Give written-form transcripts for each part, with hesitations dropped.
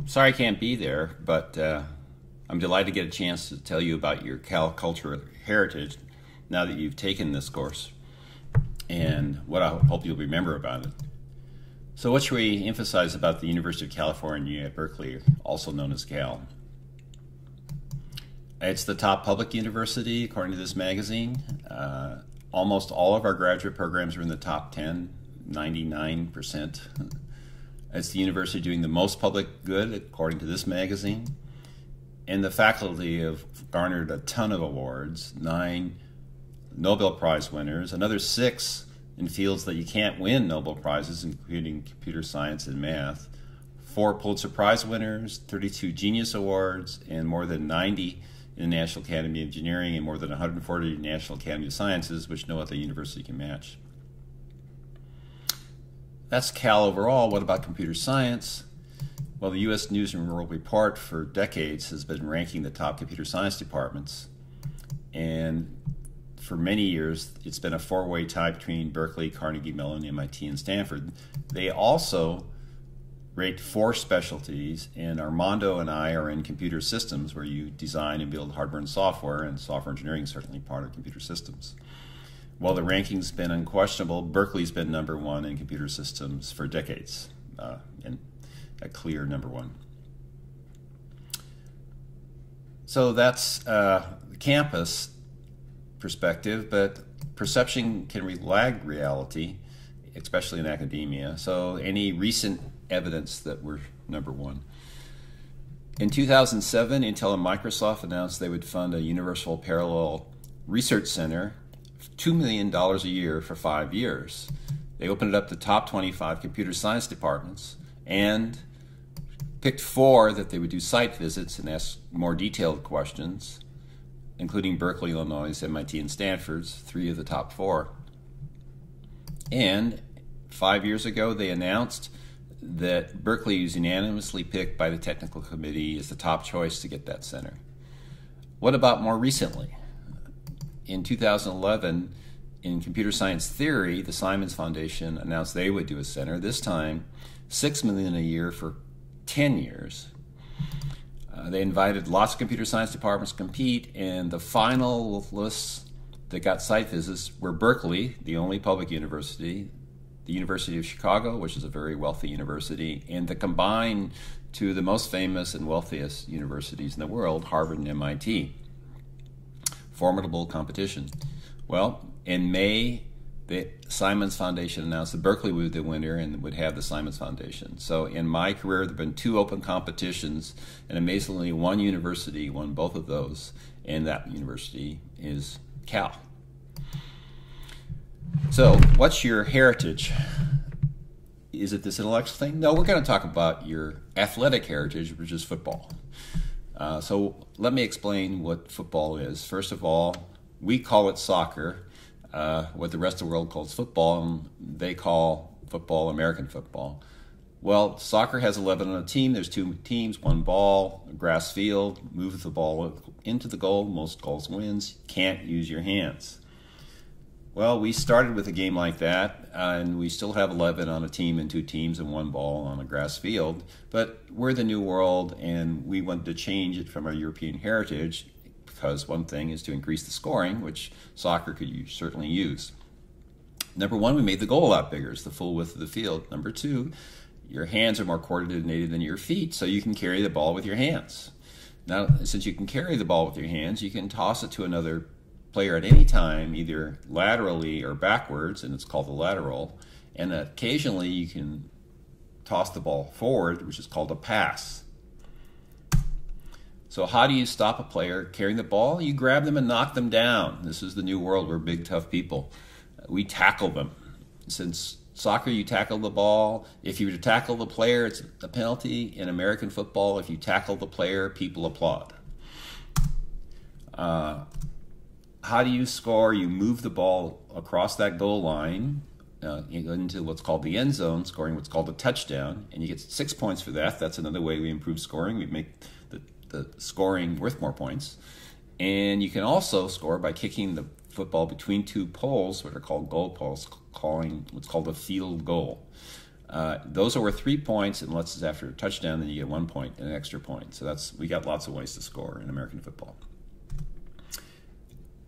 Sorry I can't be there, but I'm delighted to get a chance to tell you about your Cultural Heritage now that you've taken this course and what I hope you'll remember about it. So what should we emphasize about the University of California at Berkeley, also known as Cal? It's the top public university according to this magazine. Almost all of our graduate programs are in the top 10, 99%. It's the university doing the most public good according to this magazine. And the faculty have garnered a ton of awards, 9 Nobel Prize winners, another 6 in fields that you can't win Nobel Prizes, including computer science and math, 4 Pulitzer Prize winners, 32 Genius Awards, and more than 90 in the National Academy of Engineering and more than 140 in the National Academy of Sciences, which no other university can match. That's Cal overall. What about computer science? Well, the U.S. News and World Report for decades has been ranking the top computer science departments. And for many years, it's been a 4-way tie between Berkeley, Carnegie Mellon, MIT, and Stanford. They also rate 4 specialties, and Armando and I are in computer systems, where you design and build hardware and software engineering is certainly part of computer systems. While the ranking's been unquestionable, Berkeley's been #1 in computer systems for decades, and a clear #1. So that's the campus perspective, but perception can lag reality, especially in academia. So any recent evidence that we're #1. In 2007, Intel and Microsoft announced they would fund a Universal Parallel Research Center, $2 million a year for 5 years. They opened it up to top 25 computer science departments and picked 4 that they would do site visits and ask more detailed questions, including Berkeley, Illinois, MIT, and Stanford's 3 of the top 4. And 5 years ago, they announced that Berkeley was unanimously picked by the technical committee as the top choice to get that center. What about more recently? In 2011, in computer science theory, the Simons Foundation announced they would do a center, this time $6 million a year for 10 years. They invited lots of computer science departments to compete, and the final lists that got site visits were Berkeley, the only public university, the University of Chicago, which is a very wealthy university, and the combined 2 of the most famous and wealthiest universities in the world, Harvard and MIT. Formidable competition. Well, in May, the Simons Foundation announced that Berkeley would be the winner and would have the Simons Foundation. So in my career, there have been 2 open competitions, and amazingly, 1 university won both of those, and that university is Cal. So what's your heritage? Is it this intellectual thing? No, we're going to talk about your athletic heritage, which is football. So let me explain what football is. First of all, we call it soccer, what the rest of the world calls football, and they call football American football. Well, soccer has 11 on a team. There's 2 teams, 1 ball, a grass field, move the ball into the goal. Most goals wins. Can't use your hands. Well, we started with a game like that, and we still have 11 on a team and 2 teams and 1 ball on a grass field. But we're the new world, and we wanted to change it from our European heritage, because one thing is to increase the scoring, which soccer could certainly use. #1, we made the goal a lot bigger. It's the full width of the field. #2, your hands are more coordinated than your feet, so you can carry the ball with your hands. Now, since you can carry the ball with your hands, you can toss it to another player at any time, either laterally or backwards, and it's called the lateral. And occasionally you can toss the ball forward, which is called a pass. So how do you stop a player carrying the ball? You grab them and knock them down. This is the new world. We're big, tough people. We tackle them. Since soccer, you tackle the ball. If you were to tackle the player, it's a penalty. In American football, if you tackle the player, people applaud. How do you score? You move the ball across that goal line into what's called the end zone, scoring what's called a touchdown, and you get 6 points for that. That's another way we improve scoring. We make the scoring worth more points. And you can also score by kicking the football between 2 poles, what are called goal posts, calling what's called a field goal. Those are worth 3 points, unless it's after a touchdown, then you get 1 point and an extra point. So we got lots of ways to score in American football.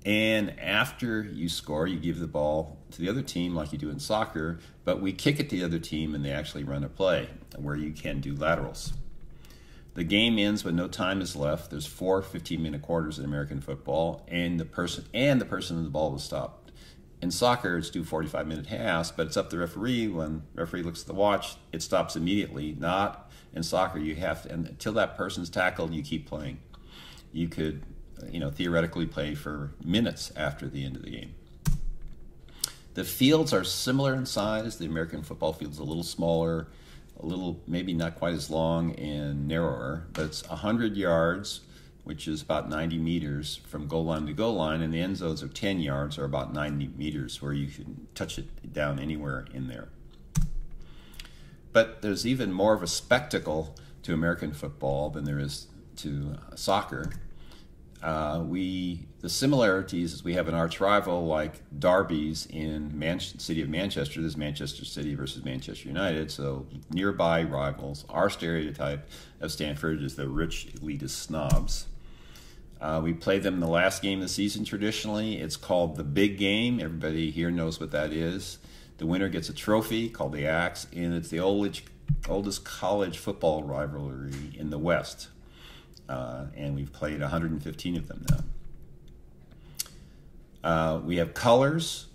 And after you score, you give the ball to the other team like you do in soccer, but we kick it to the other team and they actually run a play where you can do laterals. The game ends when no time is left. There's 4 15-minute quarters in American football, and the person in the ball was stopped. In soccer, it's 2 45-minute halves, but it's up to the referee. When the referee looks at the watch, it stops immediately. Not in soccer. You have to, and until that person's tackled, you keep playing. You could, theoretically play for minutes after the end of the game. The fields are similar in size. The American football field's a little smaller, a little maybe not quite as long and narrower, but it's 100 yards, which is about 90 meters from goal line to goal line, and the end zones are 10 yards, or about 90 meters, where you can touch it down anywhere in there. But there's even more of a spectacle to American football than there is to soccer. The similarities is we have an arch rival like derbies in city of Manchester. This is Manchester City versus Manchester United, so nearby rivals. Our stereotype of Stanford is the rich elitist snobs. We play them in the last game of the season traditionally. It's called the big game. Everybody here knows what that is. The winner gets a trophy called the Axe, and it's the oldest college football rivalry in the West. And we've played 115 of them now. We have colors.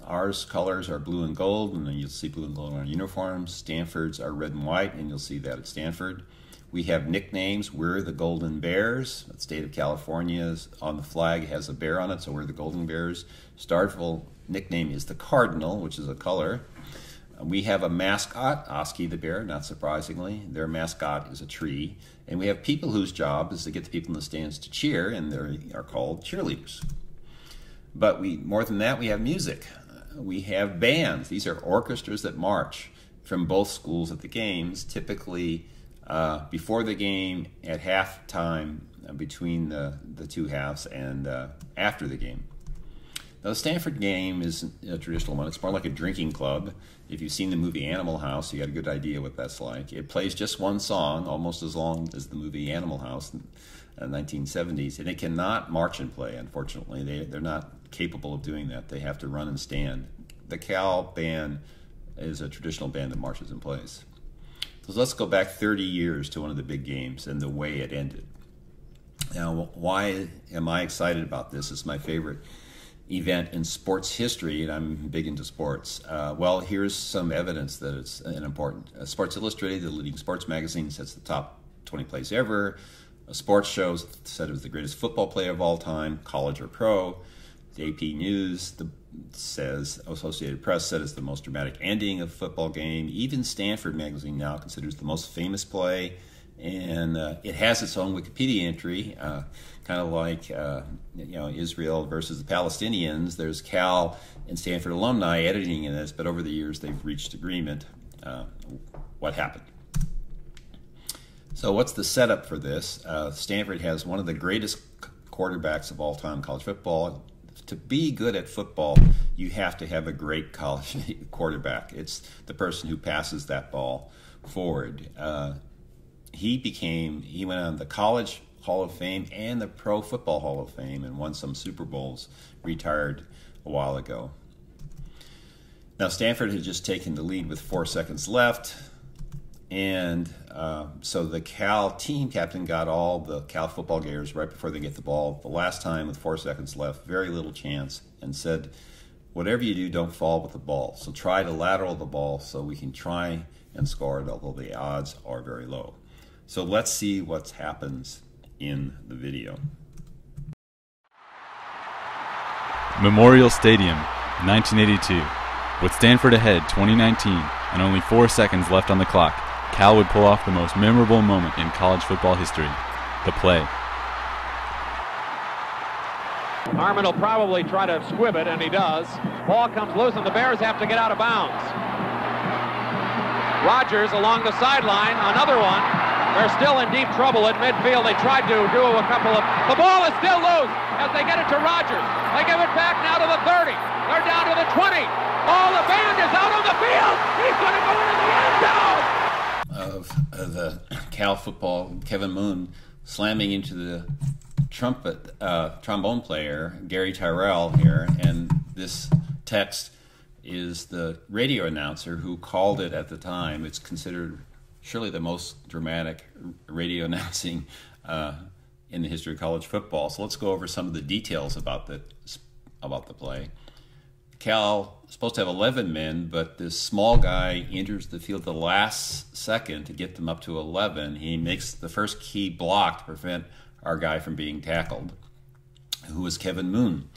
Our colors are blue and gold, and then you'll see blue and gold on our uniforms. Stanford's are red and white, and you'll see that at Stanford. We have nicknames. We're the Golden Bears. The state of California on the flag has a bear on it, so we're the Golden Bears. Starkville nickname is the Cardinal, which is a color. We have a mascot, Oski the bear, not surprisingly. Their mascot is a tree. And we have people whose job is to get the people in the stands to cheer, and they are called cheerleaders. But more than that, we have music. We have bands. These are orchestras that march from both schools at the games, typically before the game, at halftime, between the two halves, and after the game. Now, the Stanford game isn't a traditional one. It's more like a drinking club. If you've seen the movie Animal House, you got a good idea what that's like. It plays just one song, almost as long as the movie Animal House in the 1970s, and it cannot march and play, unfortunately. They're not capable of doing that. They have to run and stand. The Cal band is a traditional band that marches and plays. So let's go back 30 years to one of the big games and the way it ended. Now, why am I excited about this? It's my favorite event in sports history, and I'm big into sports. Well, here's some evidence that it's an important. Sports Illustrated, the leading sports magazine, sets the top 20 plays ever. A sports show said it was the greatest football player of all time, college or pro. The AP News says, Associated Press said it's the most dramatic ending of a football game. Even Stanford magazine now considers the most famous play, and it has its own Wikipedia entry, kind of like Israel versus the Palestinians. There's Cal and Stanford alumni editing in this, but over the years they've reached agreement. What happened? So what's the setup for this? Stanford has one of the greatest quarterbacks of all time in college football. To be good at football, you have to have a great college quarterback. It's the person who passes that ball forward. He went on the College Hall of Fame and the Pro Football Hall of Fame and won some Super Bowls, retired a while ago. Now, Stanford had just taken the lead with 4 seconds left, and so the Cal team captain got all the Cal football gears right before they get the ball the last time with 4 seconds left, very little chance, and said, whatever you do, don't fall with the ball. So try to lateral the ball so we can try and score it, although the odds are very low. So let's see what happens in the video. Memorial Stadium, 1982. With Stanford ahead 2019 and only 4 seconds left on the clock, Cal would pull off the most memorable moment in college football history, the play. Harmon will probably try to squib it, and he does. Ball comes loose, and the Bears have to get out of bounds. Rogers along the sideline, another one. They're still in deep trouble at midfield. They tried to do a couple of... The ball is still loose as they get it to Rogers. They give it back now to the 30. They're down to the 20. Oh, the band is out on the field. He's going to go into the end zone. Of the Cal football, Kevin Moon slamming into the trombone player, Gary Tyrrell here, and this text is the radio announcer who called it at the time. It's considered surely the most dramatic radio announcing in the history of college football. So let's go over some of the details about the play. Cal is supposed to have 11 men, but this small guy enters the field the last second to get them up to 11. He makes the first key block to prevent our guy from being tackled, who was Kevin Moon.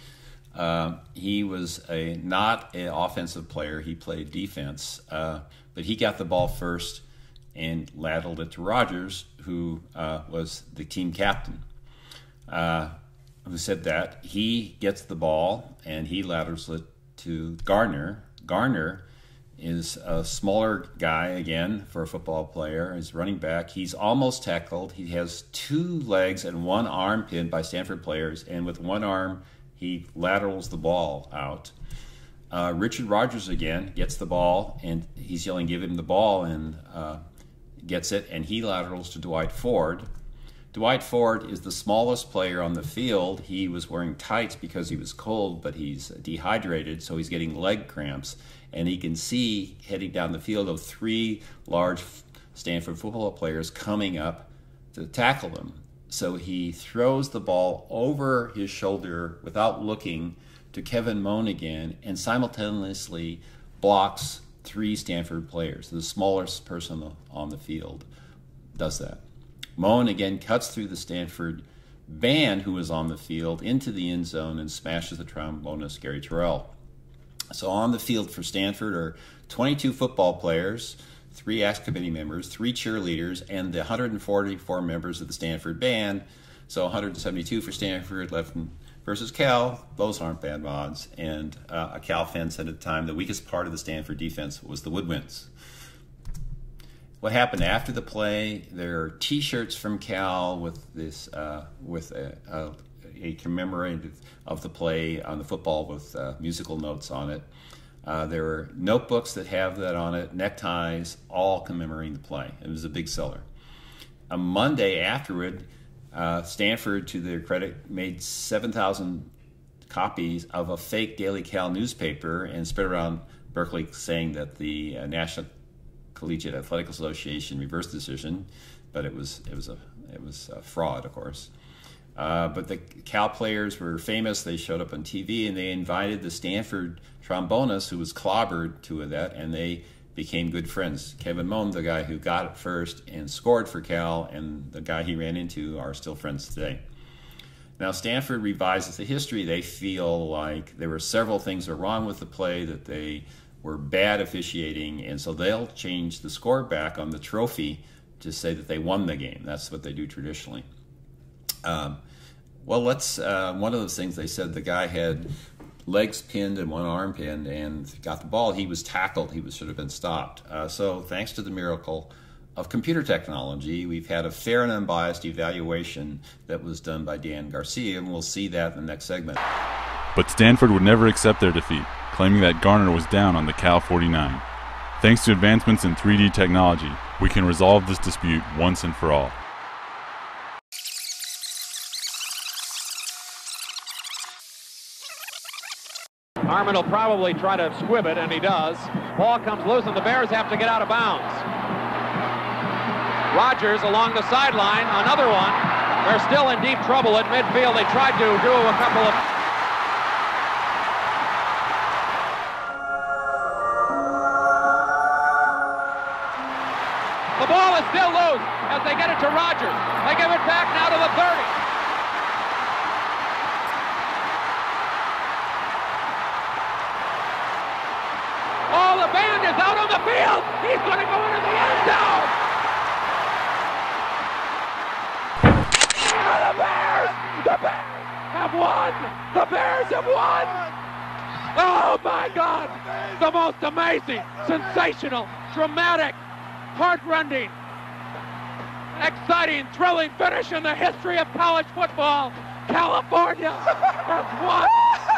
He was not an offensive player. He played defense, but he got the ball first and lateraled it to Rogers, who was the team captain, who said that. He gets the ball, and he laterals it to Gardner. Gardner is a smaller guy, again, for a football player. He's running back. He's almost tackled. He has 2 legs and 1 arm pinned by Stanford players, and with 1 arm, he laterals the ball out. Richard Rogers, again, gets the ball, and he's yelling, "Give him the ball," and gets it, and he laterals to Dwight Ford. Dwight Ford is the smallest player on the field. He was wearing tights because he was cold, but he's dehydrated, so he's getting leg cramps. And he can see, heading down the field, of 3 large Stanford football players coming up to tackle him. So he throws the ball over his shoulder without looking to Kevin Moon again, and simultaneously blocks 3 Stanford players. The smallest person on the field does that. Moan again cuts through the Stanford band who was on the field into the end zone and smashes the trombonist Gary Tyrrell. So on the field for Stanford are 22 football players, 3 ASK committee members, 3 cheerleaders, and the 144 members of the Stanford band. So 172 for Stanford, 11 versus Cal. Those aren't bad odds. And a Cal fan said at the time the weakest part of the Stanford defense was the woodwinds. What happened after the play? There are T-shirts from Cal with this, with a commemorative of the play on the football with musical notes on it. There are notebooks that have that on it, neckties, all commemorating the play. It was a big seller. A Monday afterward, Stanford, to their credit, made 7,000 copies of a fake Daily Cal newspaper and spread around Berkeley, saying that the National Collegiate Athletic Association reversed the decision, but it was a fraud, of course. But the Cal players were famous. They showed up on TV, and they invited the Stanford trombonist, who was clobbered, to that, and they became good friends. Kevin Moon, the guy who got it first and scored for Cal, and the guy he ran into are still friends today. Now, Stanford revises the history. They feel like there were several things that were wrong with the play, that they were bad officiating, and so they'll change the score back on the trophy to say that they won the game. That's what they do traditionally. One of those things they said, the guy had legs pinned and 1 arm pinned and got the ball. He was tackled. He should have been stopped. So thanks to the miracle of computer technology, we've had a fair and unbiased evaluation that was done by Dan Garcia, and we'll see that in the next segment. But Stanford would never accept their defeat, claiming that Garner was down on the Cal 49. Thanks to advancements in 3D technology, we can resolve this dispute once and for all. Harmon will probably try to squib it, and he does. Ball comes loose, and the Bears have to get out of bounds. Rogers along the sideline, another one. They're still in deep trouble at midfield. They tried to do a couple of... The ball is still loose as they get it to Rogers. They give it back now to the 30. Oh, the band is out on the field. He's going to go into the end zone. The Bears have won. The Bears have won. Oh, my God. The most amazing, sensational, dramatic, heart-rending, exciting, thrilling finish in the history of college football. California has won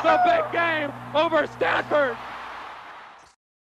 the big game over Stanford.